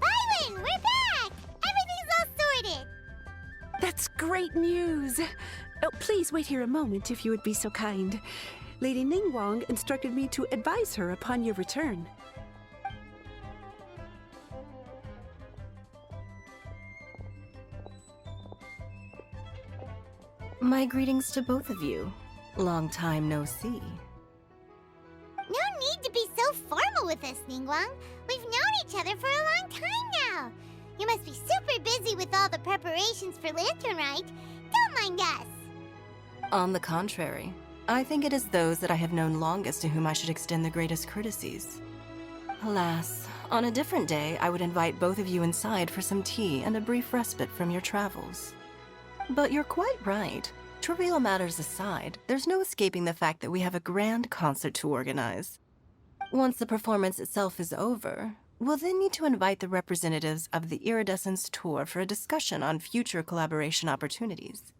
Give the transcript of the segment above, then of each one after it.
Byron, we're back! Everything's all sorted! That's great news! Oh, please wait here a moment if you would be so kind. Lady Ningguang instructed me to advise her upon your return. My greetings to both of you. Long time no see. No need to be so formal with us, Ningguang. We've known each other for a long time now. You must be super busy with all the preparations for Lantern Rite. Don't mind us. On the contrary, I think it is those that I have known longest to whom I should extend the greatest courtesies. Alas, on a different day, I would invite both of you inside for some tea and a brief respite from your travels. But you're quite right. Trivial matters aside, there's no escaping the fact that we have a grand concert to organize. Once the performance itself is over, we'll then need to invite the representatives of the Iridescence Tour for a discussion on future collaboration opportunities.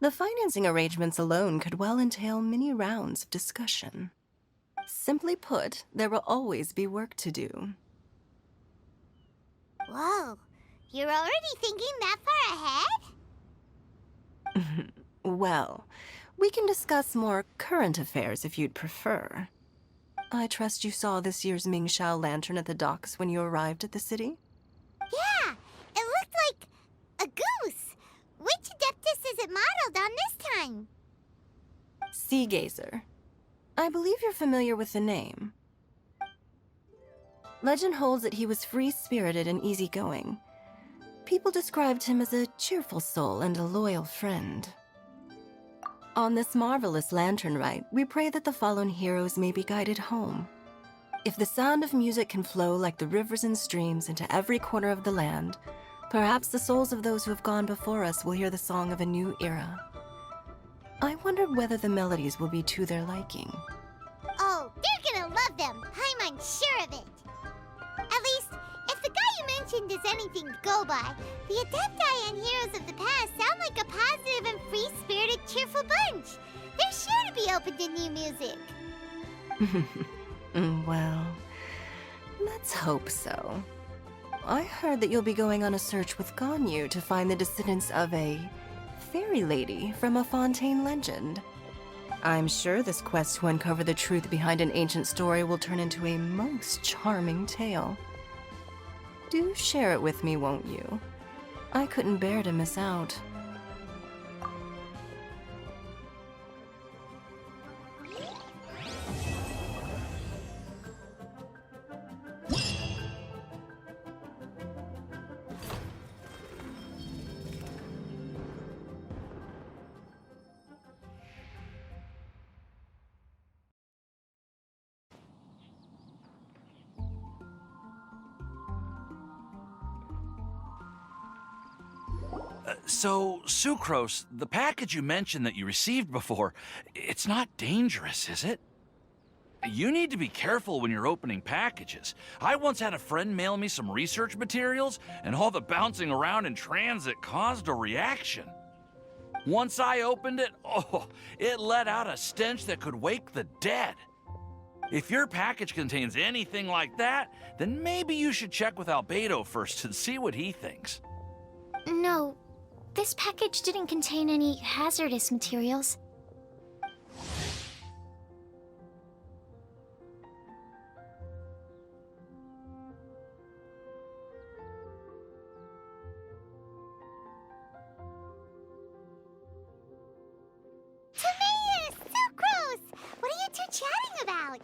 The financing arrangements alone could well entail many rounds of discussion. Simply put, there will always be work to do. Whoa, you're already thinking that far ahead? Well, we can discuss more current affairs if you'd prefer. I trust you saw this year's Mingxiao lantern at the docks when you arrived at the city? Yeah, it looked like a goose. Which Adeptus is it modeled on this time? Sea Gazer. I believe you're familiar with the name. Legend holds that he was free-spirited and easygoing. People described him as a cheerful soul and a loyal friend. On this marvelous lantern rite, we pray that the fallen heroes may be guided home. If the sound of music can flow like the rivers and streams into every corner of the land, perhaps the souls of those who have gone before us will hear the song of a new era. I wondered whether the melodies will be to their liking. Oh, they're gonna love them. I'm unsure of it. At least, if the guy you mentioned is anything to go by, the Adepti and Heroes of the Past sound like a positive and free-spirited, cheerful bunch. They're sure to be open to new music. Well, let's hope so. I heard that you'll be going on a search with Ganyu to find the descendants of a fairy lady from a Fontaine legend. I'm sure this quest to uncover the truth behind an ancient story will turn into a most charming tale. Do share it with me, won't you? I couldn't bear to miss out. So, Sucrose, the package you mentioned that you received before, it's not dangerous, is it? You need to be careful when you're opening packages. I once had a friend mail me some research materials, and all the bouncing around in transit caused a reaction. Once I opened it, oh, it let out a stench that could wake the dead. If your package contains anything like that, then maybe you should check with Albedo first and see what he thinks. No, this package didn't contain any hazardous materials. Timaeus! Sucrose! What are you two chatting about?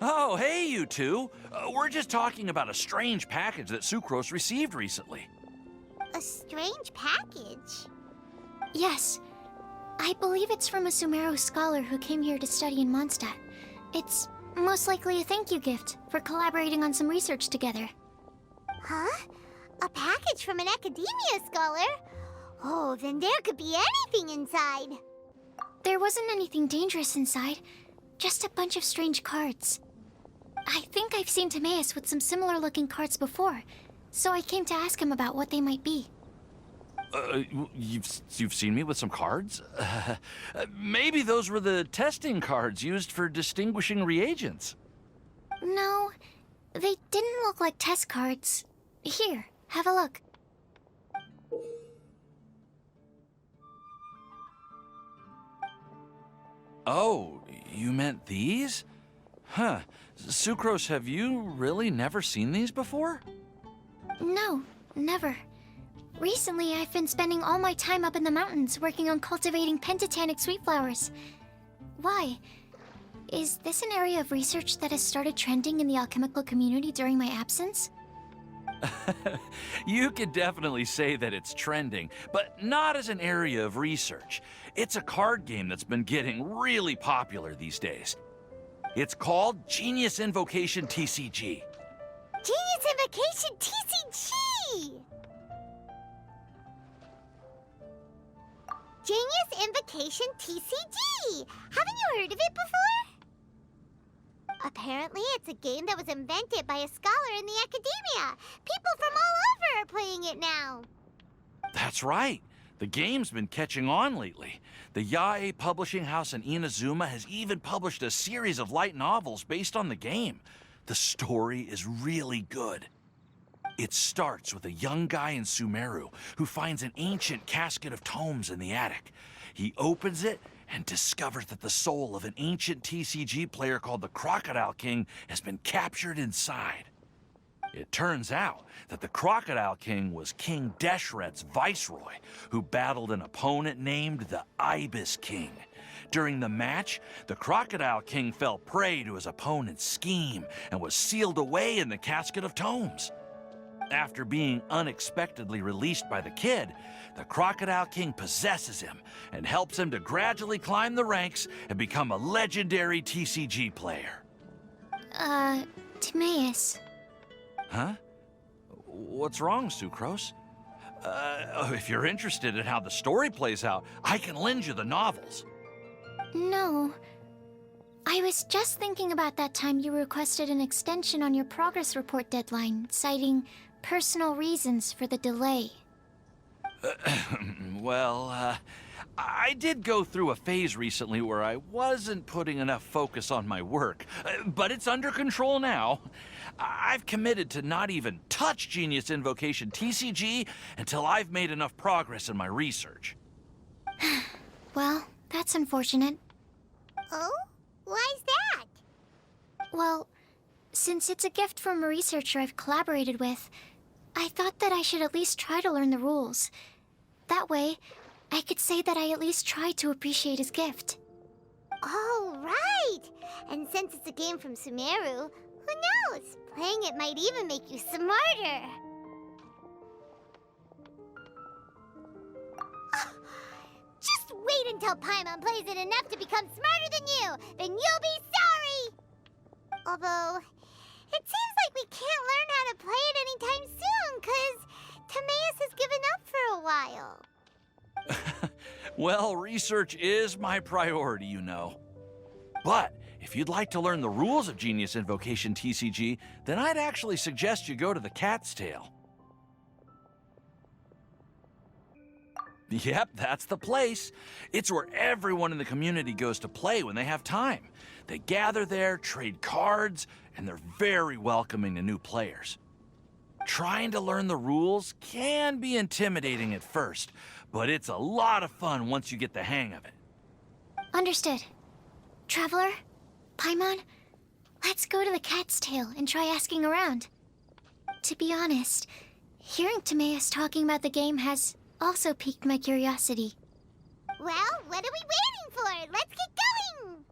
Oh, hey, you two. We're just talking about a strange package that Sucrose received recently. A A strange package. Yes. I believe it's from a Sumeru scholar who came here to study in Mondstadt. It's most likely a thank you gift for collaborating on some research together. Huh? A package from an academia scholar? Oh, then there could be anything inside. There wasn't anything dangerous inside, just a bunch of strange cards. I think I've seen Timaeus with some similar-looking cards before, so I came to ask him about what they might be. You've seen me with some cards? Maybe those were the testing cards used for distinguishing reagents. No, they didn't look like test cards. Here, have a look. Oh, you meant these? Huh. Sucrose, have you really never seen these before? No, never. Recently, I've been spending all my time up in the mountains working on cultivating pentatonic sweet flowers. Why? Is this an area of research that has started trending in the alchemical community during my absence? You could definitely say that it's trending, but not as an area of research. It's a card game that's been getting really popular these days. It's called Genius Invocation TCG. Genius Invocation TCG! Genius Invocation TCG! Haven't you heard of it before? Apparently, it's a game that was invented by a scholar in the academia. People from all over are playing it now. That's right. The game's been catching on lately. The Yae publishing house in Inazuma has even published a series of light novels based on the game. The story is really good. It starts with a young guy in Sumeru who finds an ancient casket of tomes in the attic. He opens it and discovers that the soul of an ancient TCG player called the Crocodile King has been captured inside. It turns out that the Crocodile King was King Deshret's viceroy, who battled an opponent named the Ibis King. During the match, the Crocodile King fell prey to his opponent's scheme and was sealed away in the casket of tomes. After being unexpectedly released by the kid, the Crocodile King possesses him and helps him to gradually climb the ranks and become a legendary TCG player. Timaeus. Huh? What's wrong, Sucrose? If you're interested in how the story plays out, I can lend you the novels. No. I was just thinking about that time you requested an extension on your progress report deadline, citing personal reasons for the delay. Well, I did go through a phase recently where I wasn't putting enough focus on my work, but it's under control now. I've committed to not even touch Genius Invocation TCG until I've made enough progress in my research. Well, that's unfortunate. Oh? Why's that? Well, since it's a gift from a researcher I've collaborated with, I thought that I should at least try to learn the rules. That way, I could say that I at least tried to appreciate his gift. Oh, right! And since it's a game from Sumeru, who knows? Playing it might even make you smarter. Just wait until Paimon plays it enough to become smarter than you! Then you'll be sorry! Although, it seems like we can't learn how to play it anytime soon, 'cause Timaeus has given up for a while. Well, research is my priority, you know. But if you'd like to learn the rules of Genius Invocation TCG, then I'd actually suggest you go to the Cat's Tail. Yep, that's the place. It's where everyone in the community goes to play when they have time. They gather there, trade cards, and they're very welcoming to new players. Trying to learn the rules can be intimidating at first, but it's a lot of fun once you get the hang of it. Understood. Traveler? Paimon? Let's go to the Cat's Tail and try asking around. To be honest, hearing Timaeus talking about the game has also piqued my curiosity. Well, what are we waiting for? Let's get going!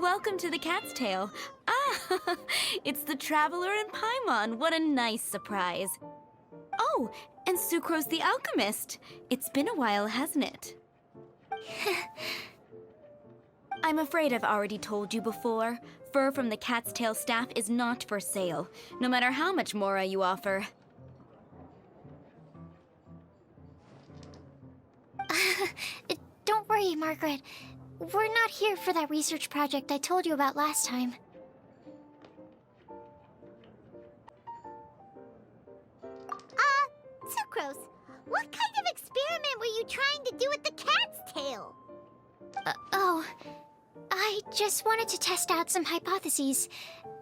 welcome to the Cat's Tail. Ah, it's the Traveler and Paimon. What a nice surprise. Oh, and Sucrose the Alchemist. It's been a while, hasn't it? I'm afraid I've already told you before. Fur from the Cat's Tail staff is not for sale, no matter how much mora you offer. Don't worry, Margaret. We're not here for that research project I told you about last time. Sucrose, what kind of experiment were you trying to do with the cat's tail? I just wanted to test out some hypotheses,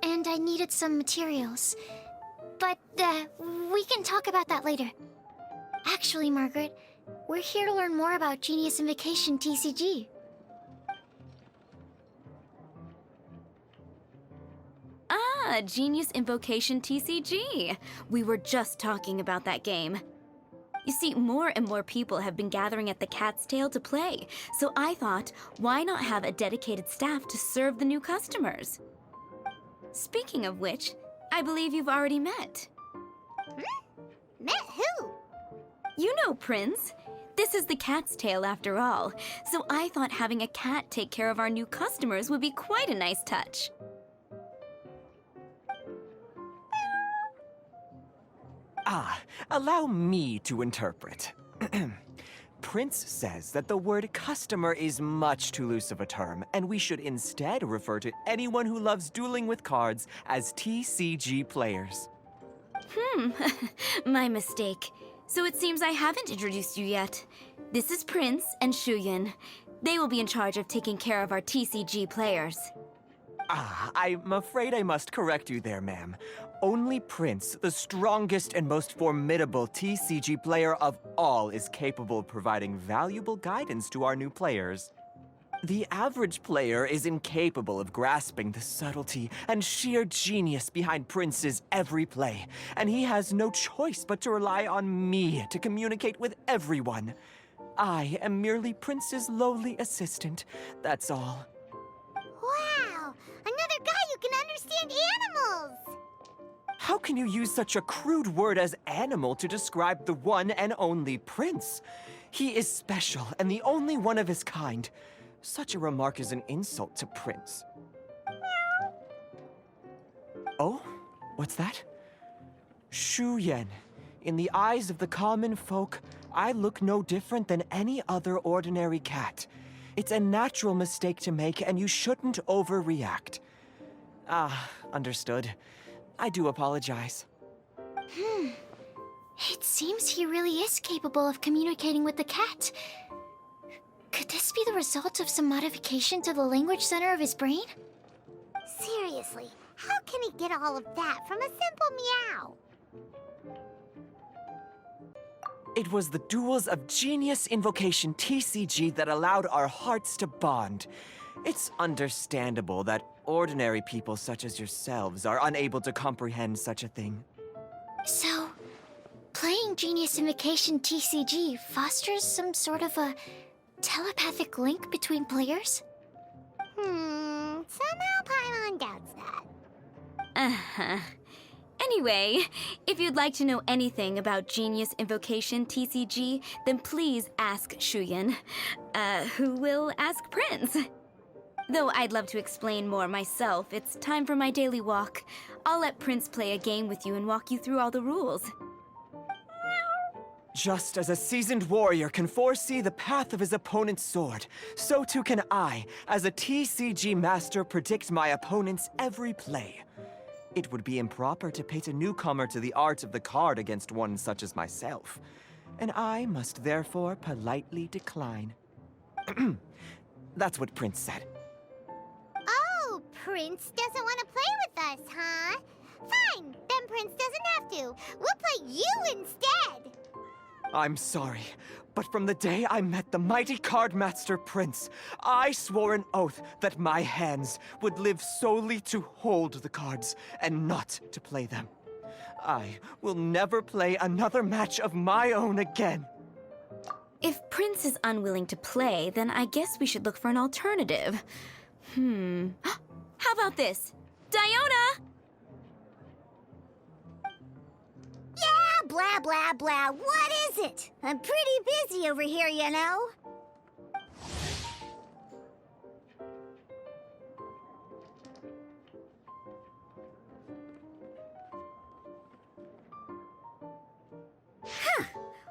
and I needed some materials. But, we can talk about that later. Actually, Margaret, we're here to learn more about Genius Invocation TCG. Ah, Genius Invocation TCG. We were just talking about that game. You see, more and more people have been gathering at the Cat's Tail to play, so I thought, why not have a dedicated staff to serve the new customers? Speaking of which, I believe you've already met. Met who? You know Prince. This is the Cat's Tail after all, so I thought having a cat take care of our new customers would be quite a nice touch. Allow me to interpret. Prince says that the word customer is much too loose of a term, and we should instead refer to anyone who loves dueling with cards as TCG players. My mistake. So it seems I haven't introduced you yet. This is Prince and Shuyan. They will be in charge of taking care of our TCG players. I'm afraid I must correct you there, ma'am. Only Prince, the strongest and most formidable TCG player of all, is capable of providing valuable guidance to our new players. The average player is incapable of grasping the subtlety and sheer genius behind Prince's every play, and he has no choice but to rely on me to communicate with everyone. I am merely Prince's lowly assistant, that's all. Wow! Another guy who can understand animals! How can you use such a crude word as animal to describe the one and only Prince? He is special and the only one of his kind. Such a remark is an insult to Prince. Oh? What's that? Shuyan. In the eyes of the common folk, I look no different than any other ordinary cat. It's a natural mistake to make, and you shouldn't overreact. Understood. I do apologize. It seems he really is capable of communicating with the cat. Could this be the result of some modification to the language center of his brain? Seriously, how can he get all of that from a simple meow? It was the duels of Genius Invocation TCG that allowed our hearts to bond. It's understandable that ordinary people such as yourselves are unable to comprehend such a thing. So, playing Genius Invocation TCG fosters some sort of a telepathic link between players? Somehow Paimon doubts that. Anyway, if you'd like to know anything about Genius Invocation TCG, then please ask Shuyan, who will ask Prince. Though I'd love to explain more myself, it's time for my daily walk. I'll let Prince play a game with you and walk you through all the rules. Just as a seasoned warrior can foresee the path of his opponent's sword, so too can I, as a TCG master, predict my opponent's every play. It would be improper to pit a newcomer to the art of the card against one such as myself, and I must therefore politely decline. That's what Prince said. Oh, Prince doesn't want to play with us, huh? Fine, then Prince doesn't have to. We'll play you instead. I'm sorry, but from the day I met the mighty card master Prince, I swore an oath that my hands would live solely to hold the cards and not to play them. I will never play another match of my own again. If Prince is unwilling to play, then I guess we should look for an alternative. How about this? Diona! Yeah, blah, blah, blah. What is it? I'm pretty busy over here, you know.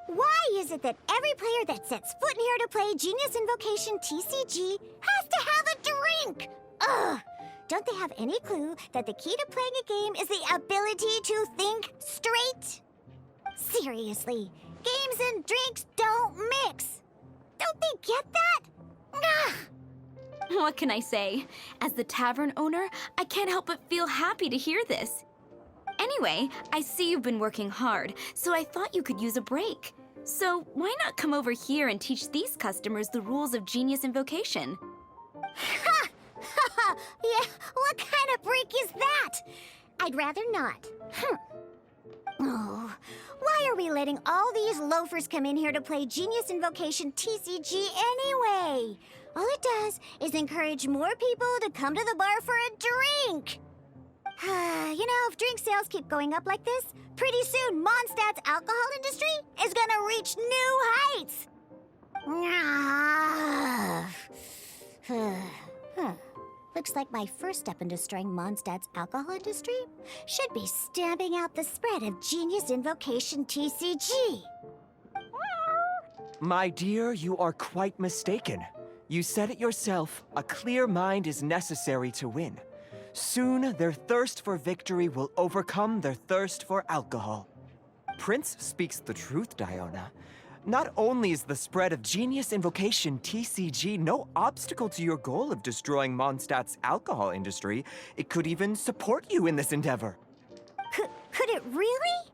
Why is it that every player that sets foot in here to play Genius Invocation TCG has to have a drink? Ugh! Don't they have any clue that the key to playing a game is the ability to think straight? Seriously, games and drinks don't mix. Don't they get that? Ugh! What can I say? As the tavern owner, I can't help but feel happy to hear this. Anyway, I see you've been working hard, so I thought you could use a break. So why not come over here and teach these customers the rules of Genius Invocation? Ha! Yeah, what kind of break is that? I'd rather not. Oh, why are we letting all these loafers come in here to play Genius Invocation TCG anyway? All it does is encourage more people to come to the bar for a drink. You know, if drink sales keep going up like this, pretty soon Mondstadt's alcohol industry is gonna reach new heights. Looks like my first step in destroying Mondstadt's alcohol industry should be stamping out the spread of Genius Invocation TCG. My dear, you are quite mistaken. You said it yourself, a clear mind is necessary to win. Soon, their thirst for victory will overcome their thirst for alcohol. Prince speaks the truth, Diona. Not only is the spread of Genius Invocation TCG no obstacle to your goal of destroying Mondstadt's alcohol industry, it could even support you in this endeavor. Could it really?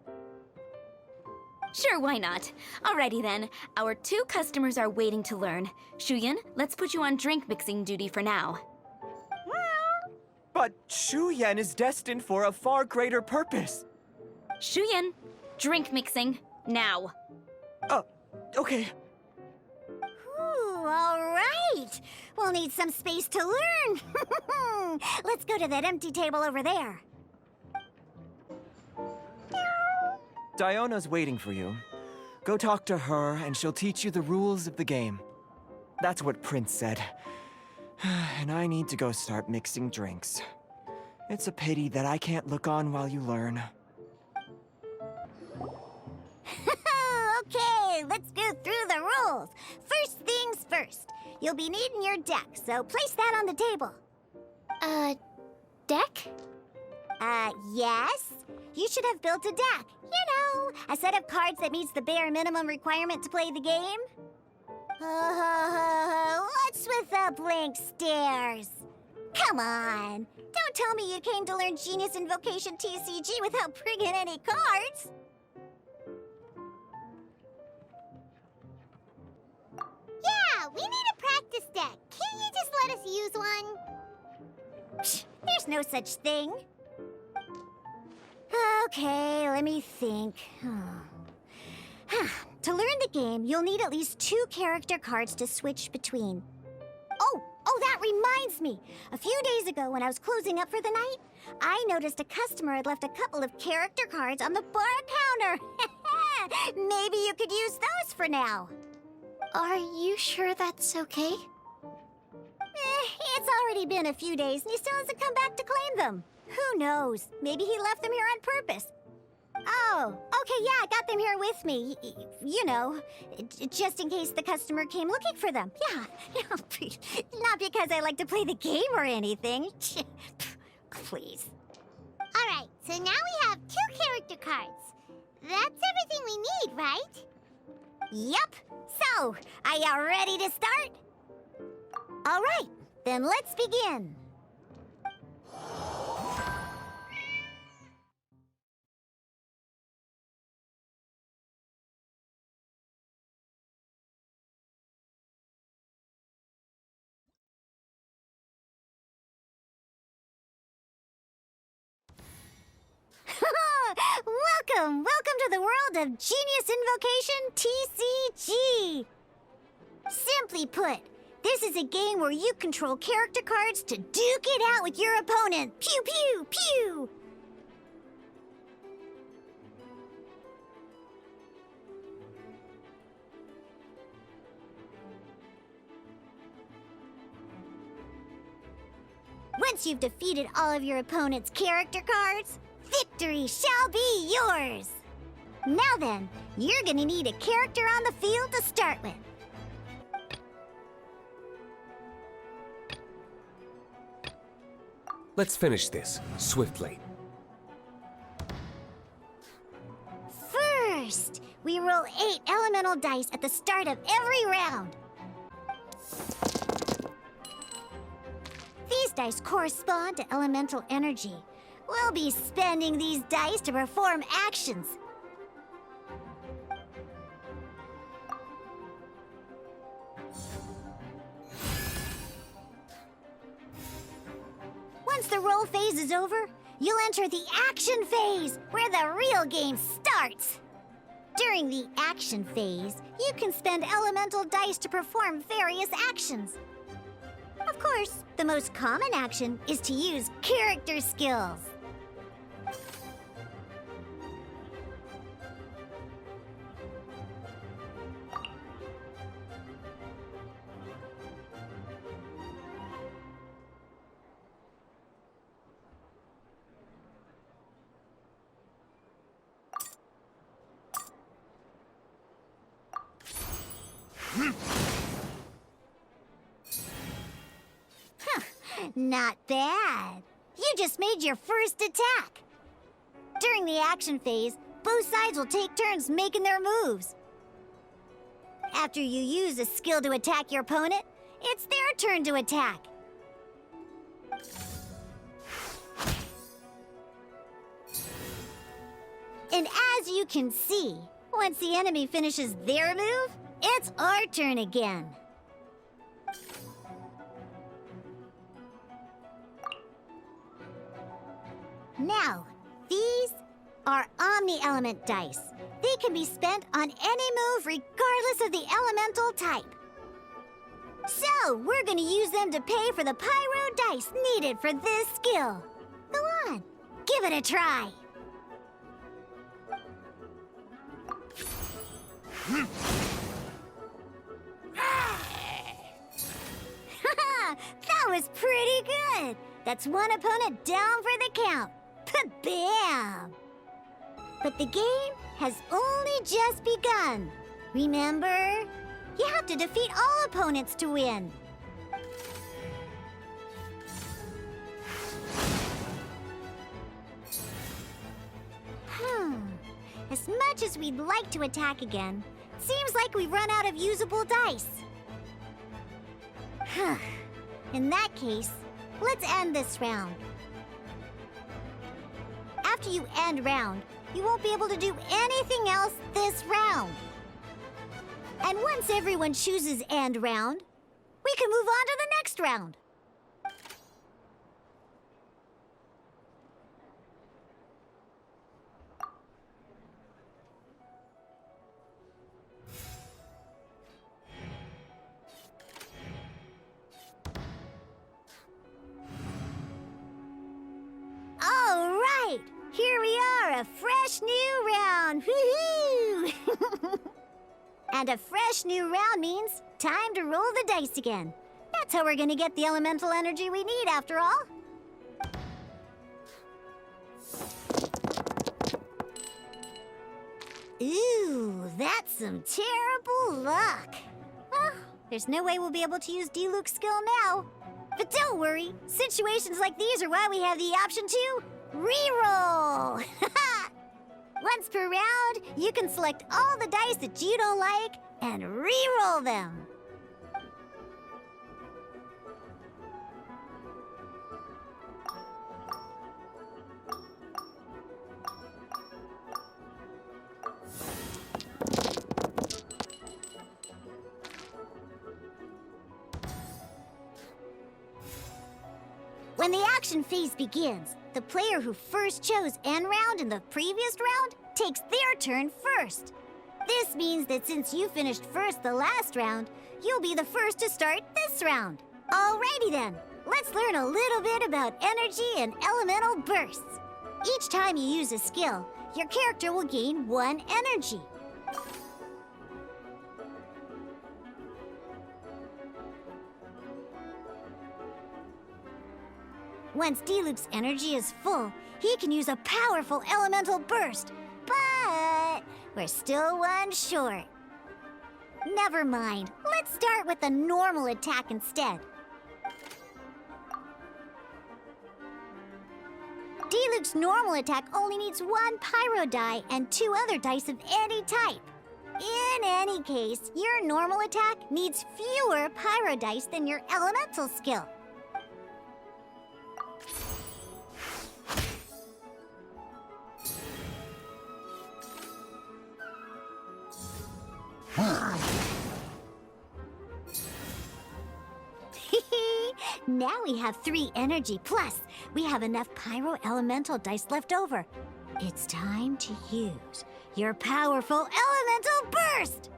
Sure, why not? Alrighty then, our 2 customers are waiting to learn. Shuyan, let's put you on drink mixing duty for now. But Shuyan is destined for a far greater purpose. Shuyan, drink mixing, now. Okay. Ooh, all right. We'll need some space to learn. Let's go to that empty table over there. Diona's waiting for you. Go talk to her, and she'll teach you the rules of the game. That's what Prince said. And I need to go start mixing drinks. It's a pity that I can't look on while you learn. Okay, let's go through the rules. First things first. You'll be needing your deck, so place that on the table. Deck? Yes. You should have built a deck. You know, a set of cards that meets the bare minimum requirement to play the game. What's with the blank stares? Come on. Don't tell me you came to learn Genius Invocation TCG without bringing any cards. Yeah, we need a practice deck. Can't you just let us use one? Psh, there's no such thing. Okay, let me think. To learn the game, you'll need at least 2 character cards to switch between. Oh, that reminds me. A few days ago, when I was closing up for the night, I noticed a customer had left a couple of character cards on the bar counter. Maybe you could use those for now. Are you sure that's okay? It's already been a few days and he still hasn't come back to claim them. Who knows? Maybe he left them here on purpose. Oh, okay, yeah, I got them here with me. You know, just in case the customer came looking for them. Yeah, not because I like to play the game or anything. Please. All right, so now we have 2 character cards. That's everything we need, right? Yep. So, are you ready to start? All right, then let's begin. Welcome to the world of Genius Invocation TCG. Simply put, This is a game where you control character cards to duke it out with your opponent. Pew, pew, pew! Once you've defeated all of your opponent's character cards, victory shall be yours! Now then, you're gonna need a character on the field to start with. Let's finish this, swiftly. First, we roll 8 elemental dice at the start of every round. These dice correspond to elemental energy. We'll be spending these dice to perform actions. Once the roll phase is over, you'll enter the action phase, where the real game starts. During the action phase, you can spend elemental dice to perform various actions. Of course, the most common action is to use character skills. Not bad. You just made your first attack. During the action phase, both sides will take turns making their moves. After you use a skill to attack your opponent, it's their turn to attack. And as you can see, once the enemy finishes their move, it's our turn again. Now, these are Omni-Element dice. They can be spent on any move regardless of the elemental type. So, we're gonna use them to pay for the pyro dice needed for this skill. Go on, give it a try. That was pretty good. That's one opponent down for the count. Bam! But the game has only just begun. Remember, you have to defeat all opponents to win. As much as we'd like to attack again, it seems like we've run out of usable dice. In that case, let's end this round. After you end round, you won't be able to do anything else this round. And once everyone chooses end round, we can move on to the next round. All right, here we are, a fresh new round. Woohoo! And a fresh new round means time to roll the dice again. That's how we're gonna get the elemental energy we need, after all. Ooh, that's some terrible luck. Well, there's no way we'll be able to use D-Luke's skill now. But don't worry, situations like these are why we have the option to reroll. Once per round, you can select all the dice that you don't like and re-roll them. When the action phase begins, the player who first chose end round in the previous round takes their turn first. This means that since you finished first the last round, you'll be the first to start this this round. Alrighty then, let's learn a little bit about energy and elemental bursts. Each time you use a skill, your character will gain 1 energy. Once Diluc's energy is full, he can use a powerful elemental burst. But we're still 1 short. Never mind. Let's start with a normal attack instead. Diluc's normal attack only needs 1 pyro die and 2 other dice of any type. In any case, your normal attack needs fewer pyro dice than your elemental skill. Now we have 3 energy, plus we have enough pyro elemental dice left over. It's time to use your powerful elemental burst!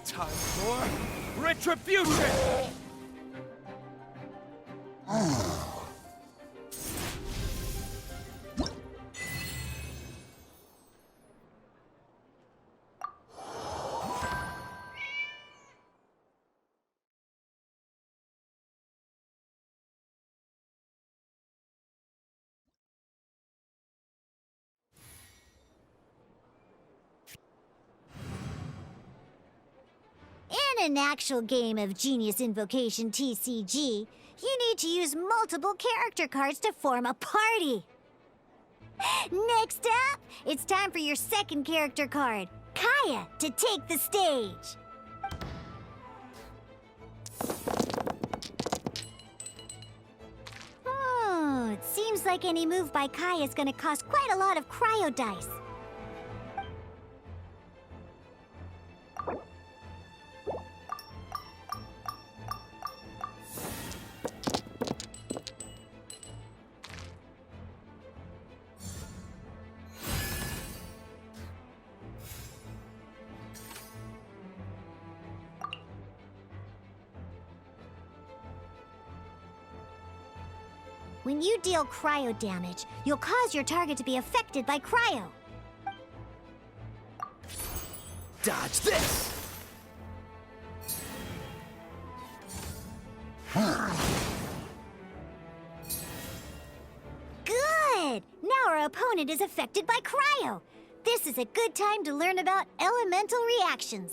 Time for retribution! In an actual game of Genius Invocation TCG, you need to use multiple character cards to form a party. Next up, it's time for your second character card, Kaya, to take the stage. It seems like any move by Kaya is going to cost quite a lot of cryo dice. When you deal cryo damage, you'll cause your target to be affected by cryo. Dodge this! Good! Now our opponent is affected by cryo. This is a good time to learn about elemental reactions.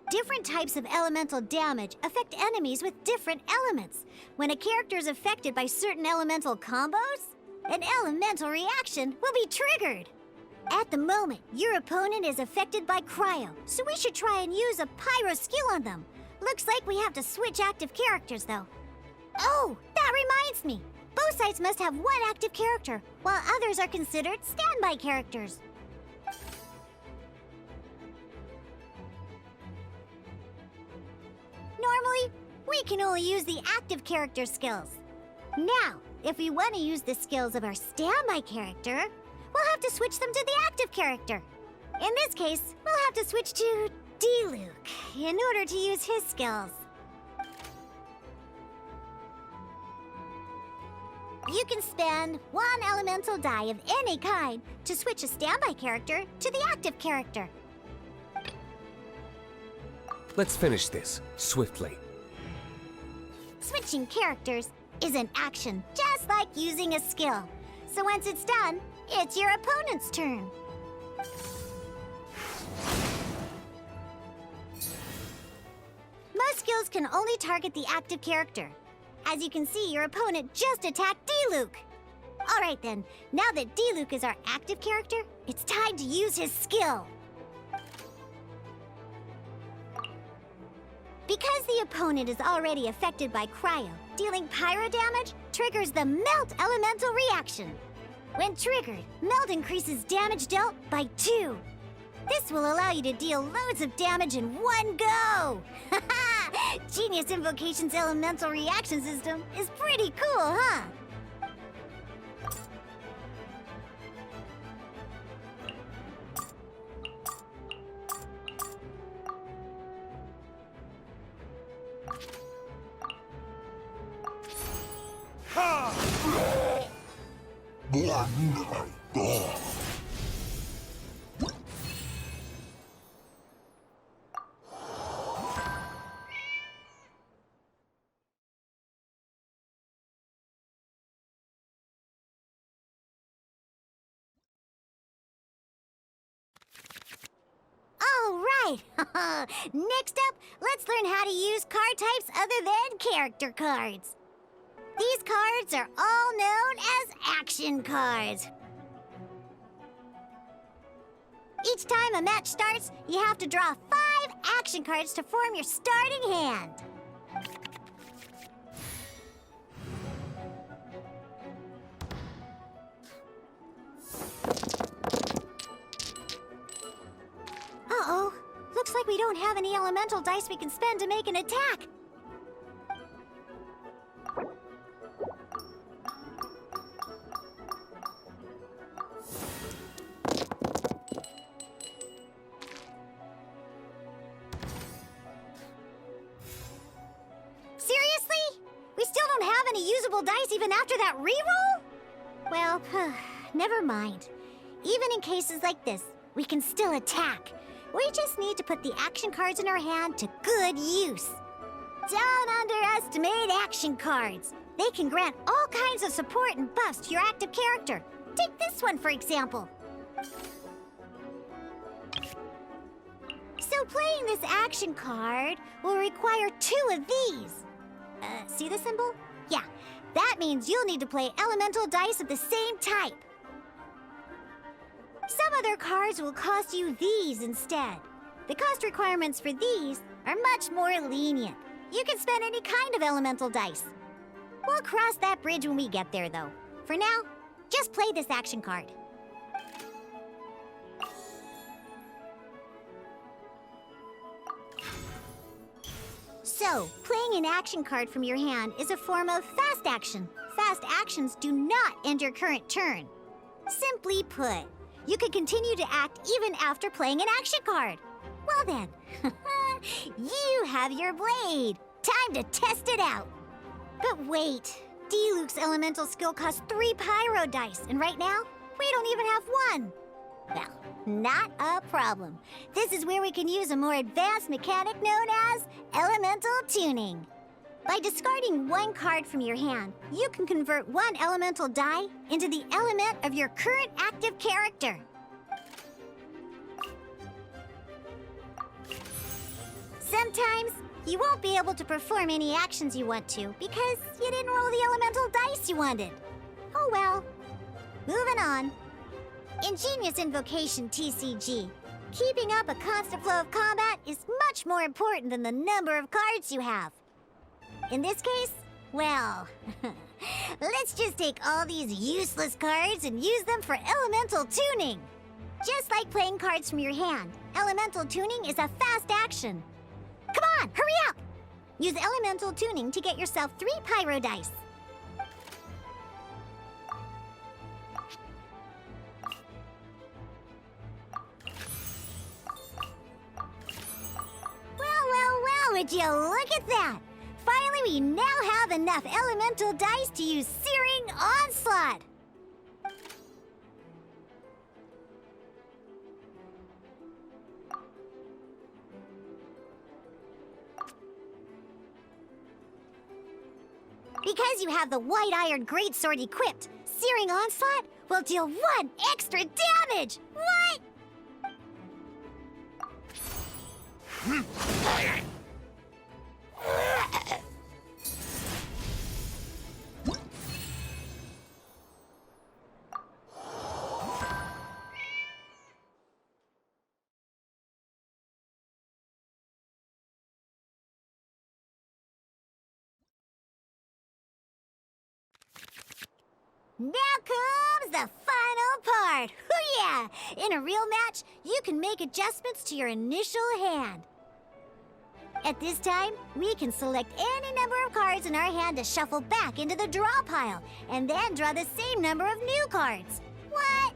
Different types of elemental damage affect enemies with different elements. When a character is affected by certain elemental combos, an elemental reaction will be triggered. At the moment, your opponent is affected by cryo, so we should try and use a pyro skill on them. Looks like we have to switch active characters, though. Oh, that reminds me. Both sides must have 1 active character, while others are considered standby characters. Normally, we can only use the active character skills. Now, if we want to use the skills of our standby character, we'll have to switch them to the active character. In this case, we'll have to switch to Diluc in order to use his skills. You can spend 1 elemental die of any kind to switch a standby character to the active character. Let's finish this, swiftly. Switching characters is an action, just like using a skill. So once it's done, it's your opponent's turn. Most skills can only target the active character. As you can see, your opponent just attacked Diluc. Alright then, now that Diluc is our active character, it's time to use his skill. Because the opponent is already affected by cryo, dealing pyro damage triggers the Melt Elemental reaction. When triggered, Melt increases damage dealt by 2. This will allow you to deal loads of damage in one go! Genius Invocation's elemental reaction system is pretty cool, huh? All right. Next up, let's learn how to use card types other than character cards. These cards are all known as action cards. Each time a match starts, you have to draw 5 action cards to form your starting hand. Uh-oh. Looks like we don't have any elemental dice we can spend to make an attack. Seriously? We still don't have any usable dice even after that reroll? Well, never mind. Even in cases like this, we can still attack. We just need to put the action cards in our hand to good use. Don't underestimate action cards. They can grant all kinds of support and buffs to your active character. Take this one, for example. So playing this action card will require 2 of these. See the symbol? Yeah, that means you'll need to play elemental dice of the same type. Some other cards will cost you these instead. The cost requirements for these are much more lenient. You can spend any kind of elemental dice. We'll cross that bridge when we get there, though. For now, just play this action card. So, playing an action card from your hand is a form of fast action. Fast actions do not end your current turn. Simply put, you can continue to act even after playing an action card. Well then, you have your blade. Time to test it out. But wait, Diluc's elemental skill costs 3 pyro dice, and right now, we don't even have 1. Well, not a problem. This is where we can use a more advanced mechanic known as elemental tuning. By discarding 1 card from your hand, you can convert 1 elemental die into the element of your current active character. Sometimes, you won't be able to perform any actions you want to because you didn't roll the elemental dice you wanted. Oh well. Moving on. In Genius Invocation TCG, keeping up a constant flow of combat is much more important than the number of cards you have. In this case, well, let's just take all these useless cards and use them for elemental tuning. Just like playing cards from your hand, elemental tuning is a fast action. Come on, hurry up! Use elemental tuning to get yourself 3 pyro dice. Well, would you look at that? Finally, we now have enough elemental dice to use Searing Onslaught. Because you have the White Iron Greatsword equipped, Searing Onslaught will deal 1 extra damage! What? Now comes the final part! Hoo-yeah! In a real match, you can make adjustments to your initial hand. At this time, we can select any number of cards in our hand to shuffle back into the draw pile, and then draw the same number of new cards. What?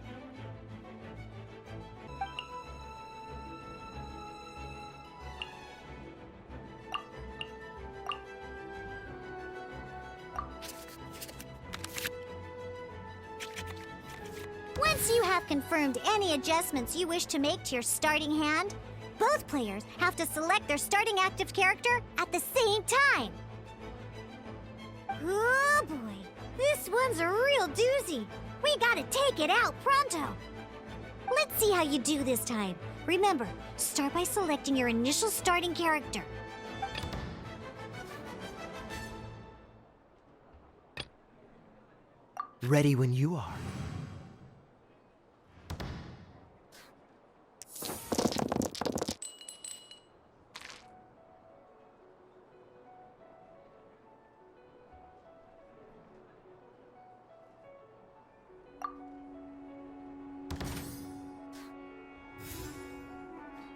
Once you have confirmed any adjustments you wish to make to your starting hand, both players have to select their starting active character at the same time. Oh boy, this one's a real doozy. We gotta take it out pronto. Let's see how you do this time. Remember, start by selecting your initial starting character. Ready when you are.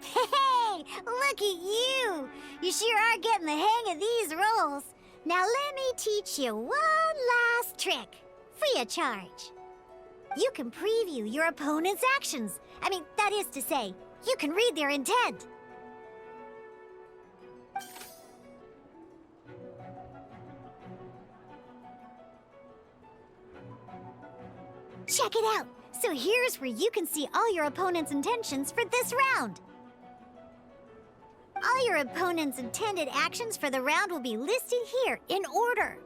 Hey, look at you! You sure are getting the hang of these roles. Now let me teach you one last trick, free of charge. You can preview your opponent's actions. I mean, that is to say, you can read their intent. Check it out. So here's where you can see all your opponent's intentions for this round. All your opponent's intended actions for the round will be listed here in order.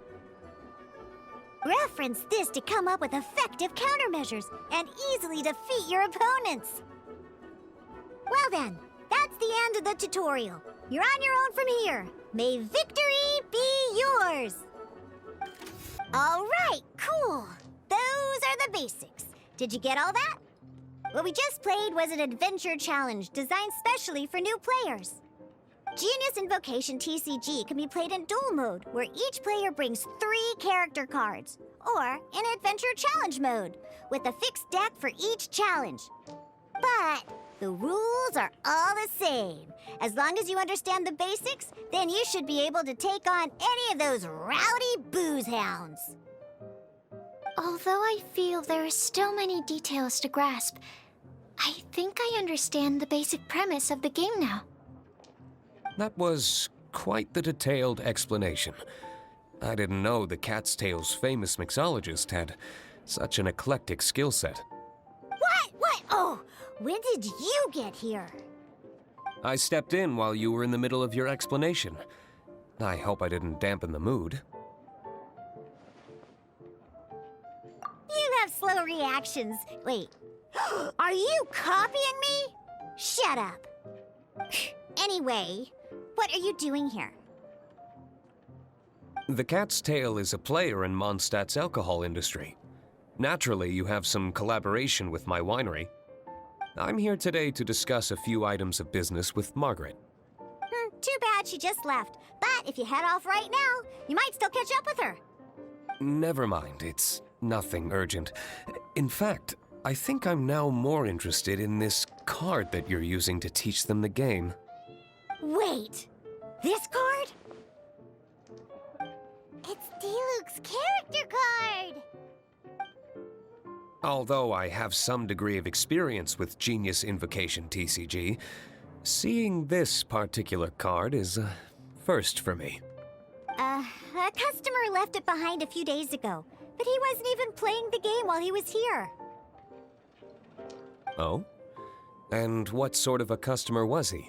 Reference this to come up with effective countermeasures and easily defeat your opponents. Well then, that's the end of the tutorial. You're on your own from here. May victory be yours. All right, cool. Those are the basics. Did you get all that? What we just played was an adventure challenge designed specially for new players. Genius Invocation TCG can be played in duel mode, where each player brings 3 character cards, or in adventure challenge mode, with a fixed deck for each challenge. But the rules are all the same. As long as you understand the basics, then you should be able to take on any of those rowdy booze hounds. Although I feel there are still many details to grasp, I think I understand the basic premise of the game now. That was quite the detailed explanation. I didn't know the Cat's Tail's famous mixologist had such an eclectic skill set. What? Oh, when did you get here? I stepped in while you were in the middle of your explanation. I hope I didn't dampen the mood. You have slow reactions. Wait, are you copying me? Shut up. Anyway, what are you doing here? The Cat's Tail is a player in Mondstadt's alcohol industry. Naturally, you have some collaboration with my winery. I'm here today to discuss a few items of business with Margaret. Too bad she just left. But if you head off right now, you might still catch up with her. Never mind, it's nothing urgent. In fact, I think I'm now more interested in this card that you're using to teach them the game. Wait, this card? It's Diluc's character card! Although I have some degree of experience with Genius Invocation TCG, seeing this particular card is a first for me. A customer left it behind a few days ago, but he wasn't even playing the game while he was here. Oh? And what sort of a customer was he?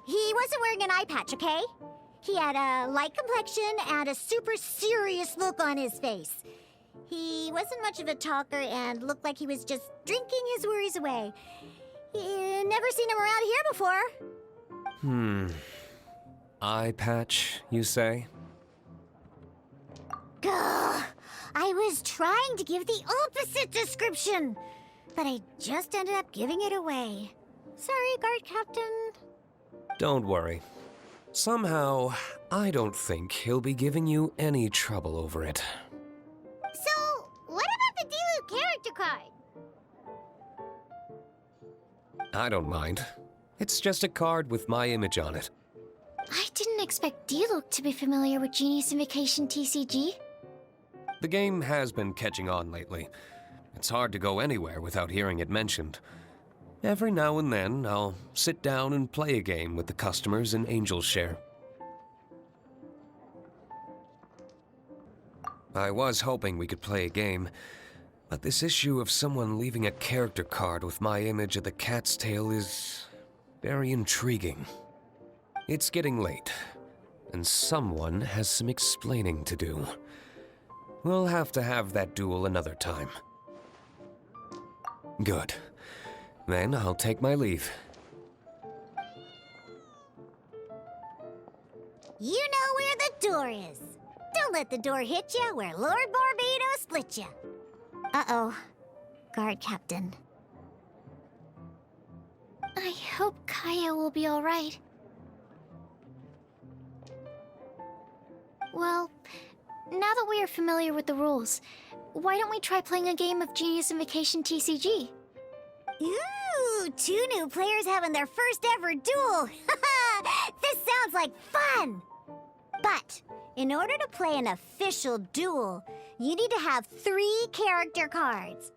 He wasn't wearing an eye patch, okay? He had a light complexion and a super serious look on his face. He wasn't much of a talker and looked like he was just drinking his worries away. Never seen him around here before. Eye patch, you say? Gah! I was trying to give the opposite description, but I just ended up giving it away. Sorry, guard captain. Don't worry. Somehow, I don't think he'll be giving you any trouble over it. So, what about the Diluc character card? I don't mind. It's just a card with my image on it. I didn't expect Diluc to be familiar with Genius Invocation TCG. The game has been catching on lately. It's hard to go anywhere without hearing it mentioned. Every now and then, I'll sit down and play a game with the customers in Angel's Share. I was hoping we could play a game, But this issue of someone leaving a character card with my image of the cat's tail is very intriguing. It's getting late, and someone has some explaining to do. We'll have to have that duel another time. Good. Then I'll take my leave. You know where the door is. Don't let the door hit you where Lord Barbados split you. Uh-oh. Guard Captain. I hope Kaya will be all right. Well, now that we are familiar with the rules, why don't we try playing a game of Genius Invocation TCG? Ooh, 2 new players having their first ever duel. This sounds like fun! But in order to play an official duel, you need to have 3 character cards.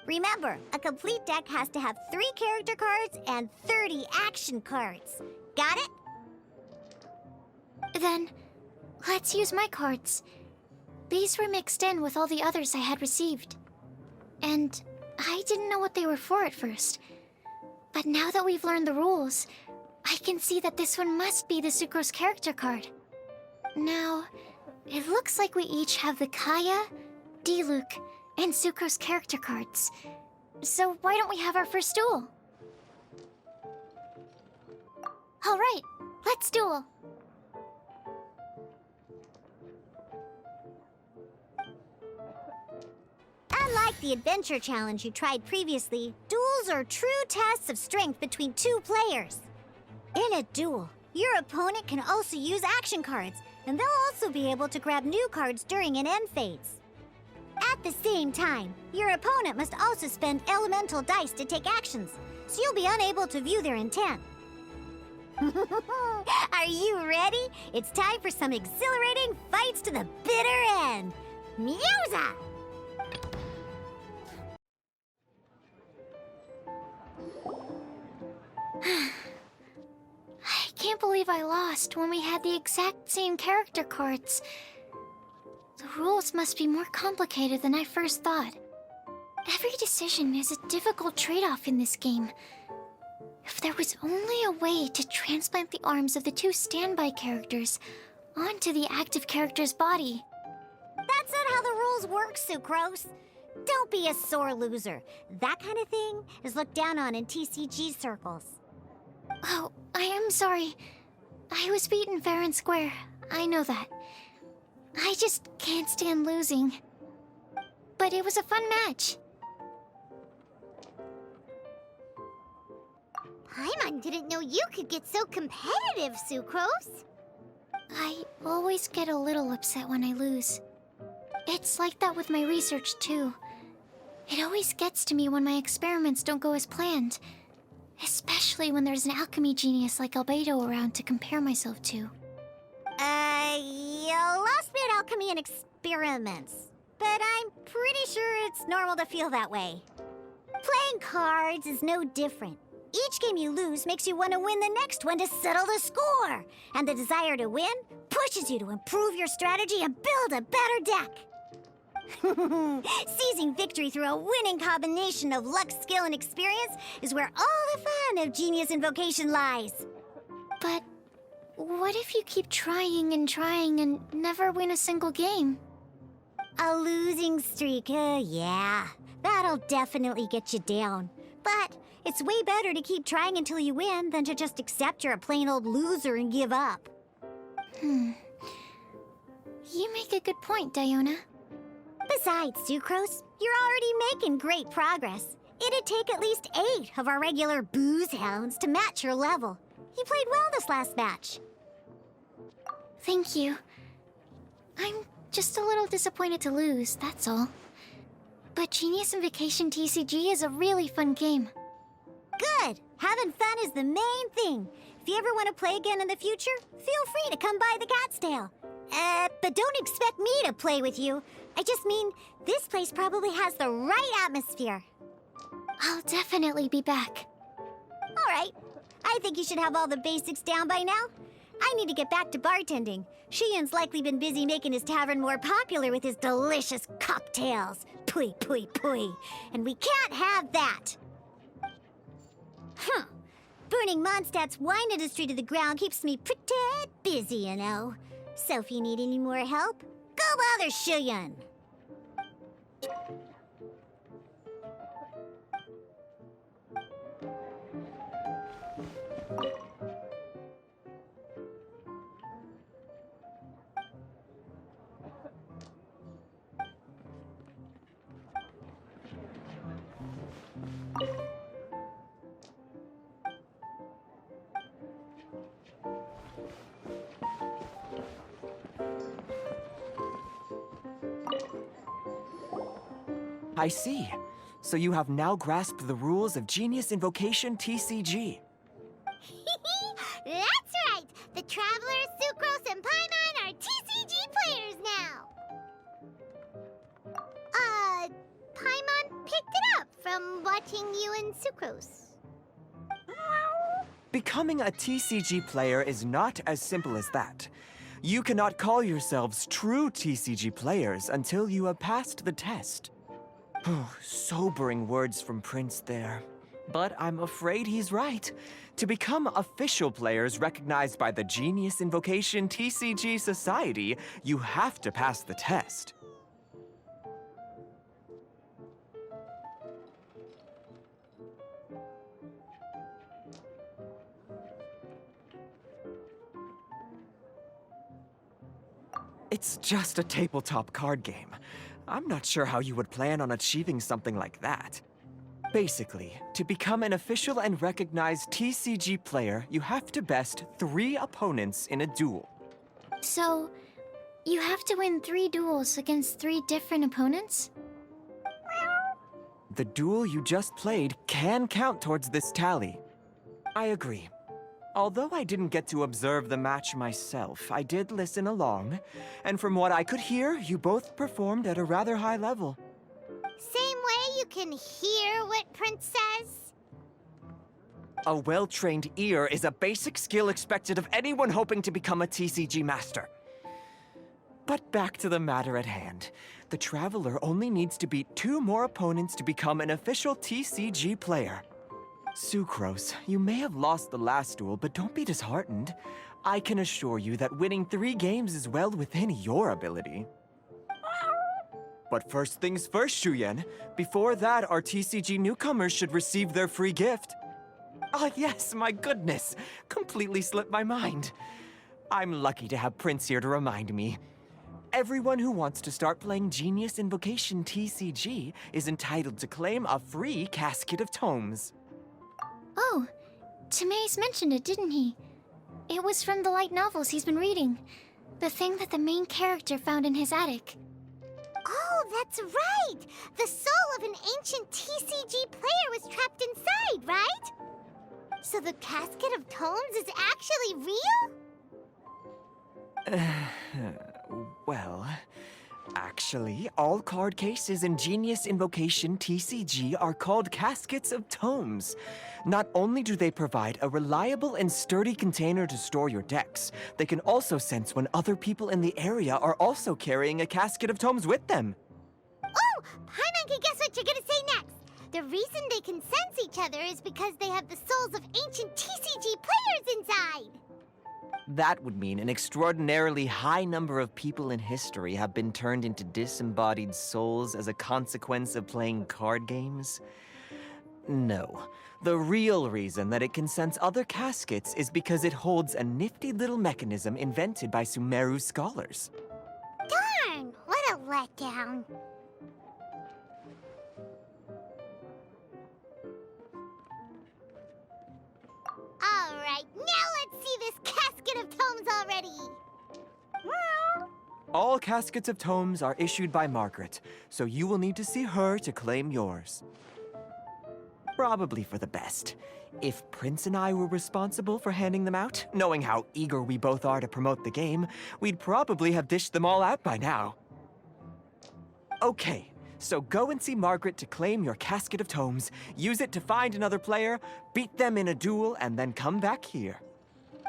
Remember, a complete deck has to have 3 character cards and 30 action cards. Got it? Then, let's use my cards. These were mixed in with all the others I had received. And I didn't know what they were for at first. But now that we've learned the rules, I can see that this one must be the Sucrose character card. Now, it looks like we each have the Kaya, Diluc, and Sucrose character cards. So why don't we have our first duel? All right, let's duel. Unlike the adventure challenge you tried previously, duels are true tests of strength between 2 players. In a duel, your opponent can also use action cards, and they'll also be able to grab new cards during an end phase. At the same time, your opponent must also spend elemental dice to take actions, so you'll be unable to view their intent. Are you ready? It's time for some exhilarating fights to the bitter end. Musa! I can't believe I lost when we had the exact same character cards. The rules must be more complicated than I first thought. Every decision is a difficult trade-off in this game. If there was only a way to transplant the arms of the 2 standby characters onto the active character's body. That's not how the rules work, Sucrose. Don't be a sore loser. That kind of thing is looked down on in TCG circles. Oh, I am sorry. I was beaten fair and square. I know that. I just can't stand losing. But it was a fun match. Paimon didn't know you could get so competitive, Sucrose. I always get a little upset when I lose. It's like that with my research, too. It always gets to me when my experiments don't go as planned. Especially when there's an alchemy genius like Albedo around to compare myself to. You lost me at alchemy and experiments. But I'm pretty sure it's normal to feel that way. Playing cards is no different. Each game you lose makes you want to win the next one to settle the score. And the desire to win pushes you to improve your strategy and build a better deck. Seizing victory through a winning combination of luck, skill, and experience is where all the fun of Genius Invocation lies. But what if you keep trying and never win a single game? A losing streak, yeah. That'll definitely get you down. But it's way better to keep trying until you win than to just accept you're a plain old loser and give up. You make a good point, Diona. Besides, Sucrose, you're already making great progress. It'd take at least 8 of our regular booze hounds to match your level. You played well this last match. Thank you. I'm just a little disappointed to lose, that's all. But Genius Invocation TCG is a really fun game. Good! Having fun is the main thing. If you ever want to play again in the future, feel free to come by the Cat's Tail. But don't expect me to play with you. I just mean, this place probably has the right atmosphere. I'll definitely be back. All right. I think you should have all the basics down by now. I need to get back to bartending. Shian's likely been busy making his tavern more popular with his delicious cocktails. Pui, pui, pui. And we can't have that. Huh. Burning Mondstadt's wine industry to the ground keeps me pretty busy, you know. So if you need any more help, go bother Shuyun. I see. So you have now grasped the rules of Genius Invocation TCG. That's right! The Travelers, Sucrose, and Paimon are TCG players now! Paimon picked it up from watching you and Sucrose. Becoming a TCG player is not as simple as that. You cannot call yourselves true TCG players until you have passed the test. Sobering words from Prince there. But I'm afraid he's right. To become official players recognized by the Genius Invocation TCG Society, you have to pass the test. It's just a tabletop card game. I'm not sure how you would plan on achieving something like that. Basically, to become an official and recognized TCG player, you have to best 3 opponents in a duel. So, you have to win 3 duels against 3 different opponents? The duel you just played can count towards this tally. I agree. Although I didn't get to observe the match myself, I did listen along, and from what I could hear, you both performed at a rather high level. Same way you can hear what Prince says? A well-trained ear is a basic skill expected of anyone hoping to become a TCG master. But back to the matter at hand. The Traveler only needs to beat 2 more opponents to become an official TCG player. Sucrose, you may have lost the last duel, but don't be disheartened. I can assure you that winning 3 games is well within your ability. But first things first, Shuyen. Before that, our TCG newcomers should receive their free gift. Ah, yes, my goodness. Completely slipped my mind. I'm lucky to have Prince here to remind me. Everyone who wants to start playing Genius Invocation TCG is entitled to claim a free casket of tomes. Oh, Timaeus mentioned it, didn't he? It was from the light novels he's been reading. The thing that the main character found in his attic. Oh, that's right! The soul of an ancient TCG player was trapped inside, right? So the casket of tomes is actually real? Well, actually, all card cases in Genius Invocation TCG are called caskets of tomes. Not only do they provide a reliable and sturdy container to store your decks, they can also sense when other people in the area are also carrying a casket of tomes with them. Oh! Paimon can guess what you're gonna say next! The reason they can sense each other is because they have the souls of ancient TCG players inside! That would mean an extraordinarily high number of people in history have been turned into disembodied souls as a consequence of playing card games. No. The real reason that it can sense other caskets is because it holds a nifty little mechanism invented by Sumeru scholars. Darn! What a letdown. Alright, now let's see this casket of tomes already! All caskets of tomes are issued by Margaret, so you will need to see her to claim yours. Probably for the best. If Prince and I were responsible for handing them out, knowing how eager we both are to promote the game, we'd probably have dished them all out by now. Okay, so go and see Margaret to claim your casket of tomes, use it to find another player, beat them in a duel, and then come back here.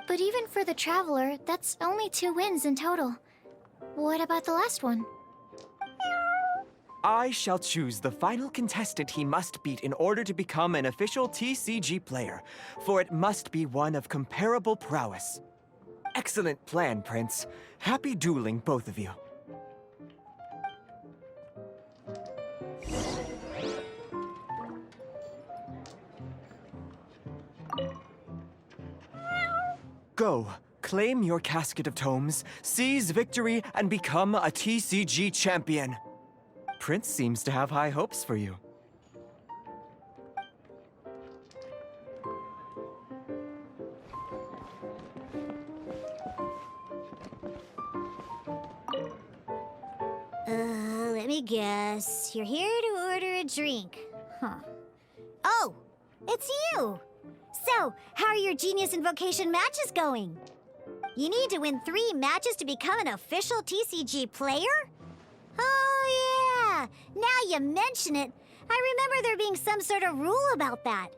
But even for the Traveler, that's only 2 wins in total. What about the last one? I shall choose the final contestant he must beat in order to become an official TCG player, for it must be one of comparable prowess. Excellent plan, Prince. Happy dueling, both of you. Go, claim your casket of tomes, seize victory, and become a TCG champion. Prince seems to have high hopes for you. Let me guess. You're here to order a drink. Huh. Oh, it's you! So, how are your Genius Invocation matches going? You need to win 3 matches to become an official TCG player? Oh, yeah! Now you mention it, I remember there being some sort of rule about that.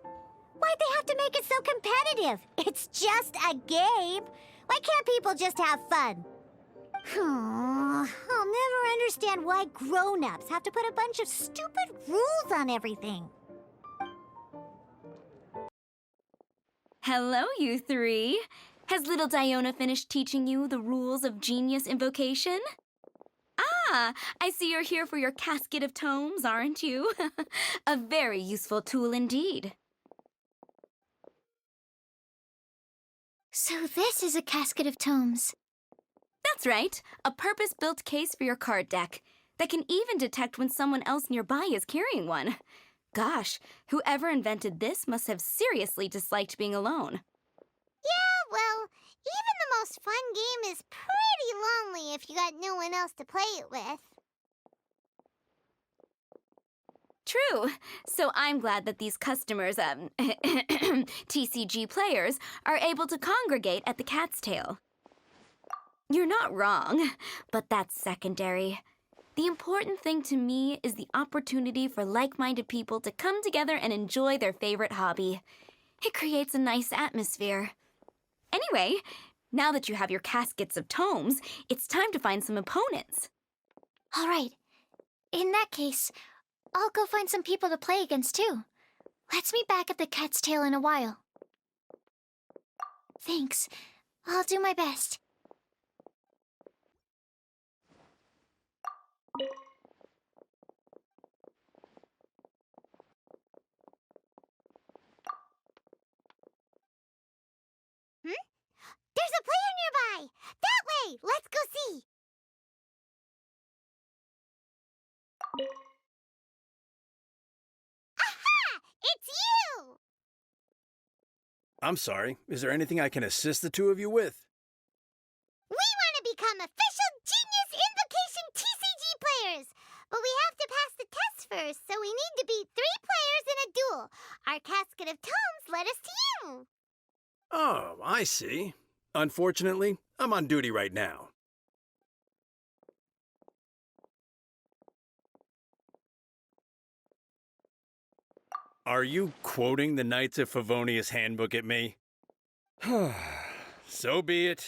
Why'd they have to make it so competitive? It's just a game. Why can't people just have fun? I'll never understand why grown-ups have to put a bunch of stupid rules on everything. Hello, you three. Has little Diona finished teaching you the rules of Genius Invocation? Ah, I see you're here for your casket of tomes, aren't you? A very useful tool indeed. So this is a casket of tomes. That's right, a purpose-built case for your card deck that can even detect when someone else nearby is carrying one. Gosh, whoever invented this must have seriously disliked being alone. Yeah, well, even the most fun game is pretty lonely if you got no one else to play it with. True. So I'm glad that these customers, TCG players, are able to congregate at the Cat's Tail. You're not wrong, but that's secondary. The important thing to me is the opportunity for like-minded people to come together and enjoy their favorite hobby. It creates a nice atmosphere. Anyway, now that you have your caskets of tomes, it's time to find some opponents. All right. In that case, I'll go find some people to play against too. Let's meet back at the Cat's Tail in a while. Thanks. I'll do my best. There's a player nearby! That way! Let's go see! Aha! It's you! I'm sorry. Is there anything I can assist the two of you with? We want to become official Genius Invocation TCG players! But we have to pass the test first, so we need to beat 3 players in a duel. Our casket of tomes led us to you! Oh, I see. Unfortunately, I'm on duty right now. Are you quoting the Knights of Favonius handbook at me? So be it.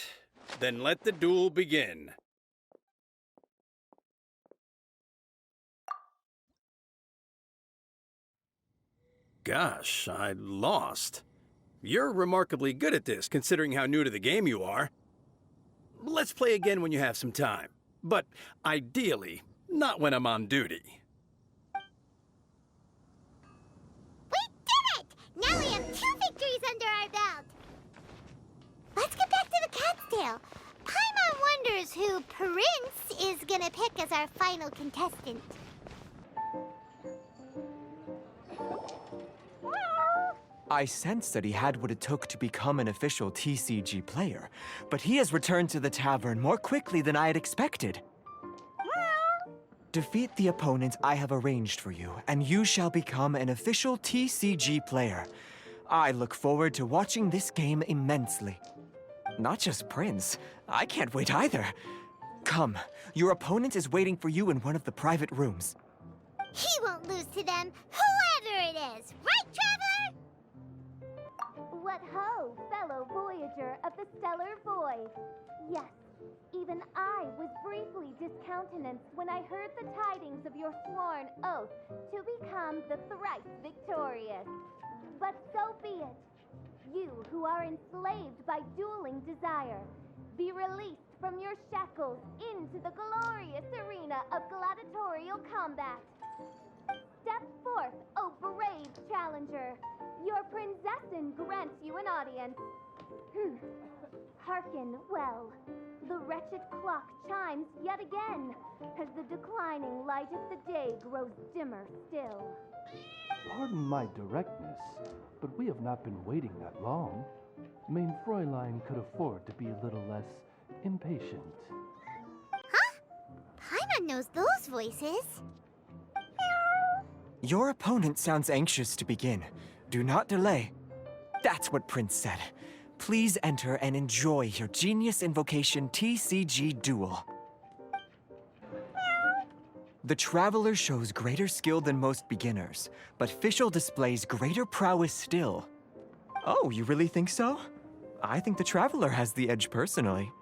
Then let the duel begin. Gosh, I lost. You're remarkably good at this, considering how new to the game you are. Let's play again when you have some time. But ideally, not when I'm on duty. We did it! Now we have 2 victories under our belt! Let's get back to the Cat's Tail. Paimon wonders who Prince is gonna pick as our final contestant. I sensed that he had what it took to become an official TCG player, but he has returned to the tavern more quickly than I had expected. Defeat the opponent I have arranged for you, and you shall become an official TCG player. I look forward to watching this game immensely. Not just Prince. I can't wait either. Come, your opponent is waiting for you in one of the private rooms. He won't lose to them, whoever it is. Right, Traveler? What ho, fellow voyager of the stellar void. Yes, even Even I was briefly discountenanced when I heard the tidings of your sworn oath to become the thrice victorious. But so be it. You who are enslaved by dueling desire, be released from your shackles into the glorious arena of gladiatorial combat. Step forth, O brave challenger. Your princessin grants you an audience. Hearken well. The wretched clock chimes yet again, as the declining light of the day grows dimmer still. Pardon my directness, but we have not been waiting that long. Mein Fräulein could afford to be a little less impatient. Huh? Paimon knows those voices. Your opponent sounds anxious to begin. Do not delay. That's what Prince said. Please enter and enjoy your Genius Invocation TCG duel. The Traveler shows greater skill than most beginners, but Fischl displays greater prowess still. Oh, you really think so? I think the Traveler has the edge personally.